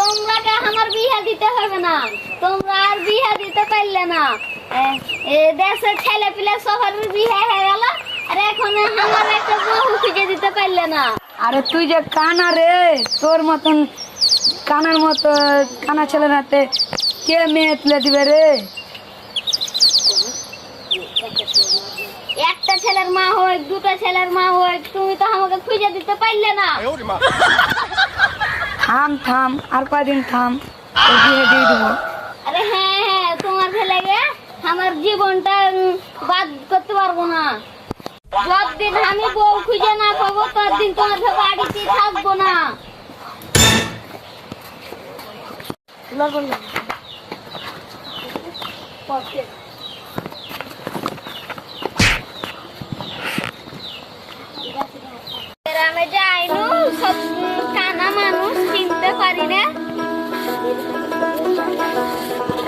তোমরাকে আমার বিয়ে দিতে হবে না, তোমরা আর বিয়ে দিতে পারলে না। দেশের ছেলে পিলে সবার বিয়ে হয়ে গেল, আর এখন আমার একটা বউ খুঁজে দিতে পারলে না। আরে তুই যে কানা রে, তোর মতন কানার মতো কানা ছেলের হাতে কে মেয়ে তুলে দিবে রে? একটা ছেলের মা হোক, দুটো ছেলের মা হোক, তুমি তো আমাকে খুঁজে দিতে পারলে না। থাম থাম, আর কয়দিন থাম, তোর বিয়ে দিয়ে দেবো। আরে হ্যাঁ হ্যাঁ, তোমার ছেলেকে আমার জীবনটা বাদ করতে পারবো না। যতদিন আমি বউ খুঁজে না পাবো ততদিন তোমার বাড়িতে থাকবো না।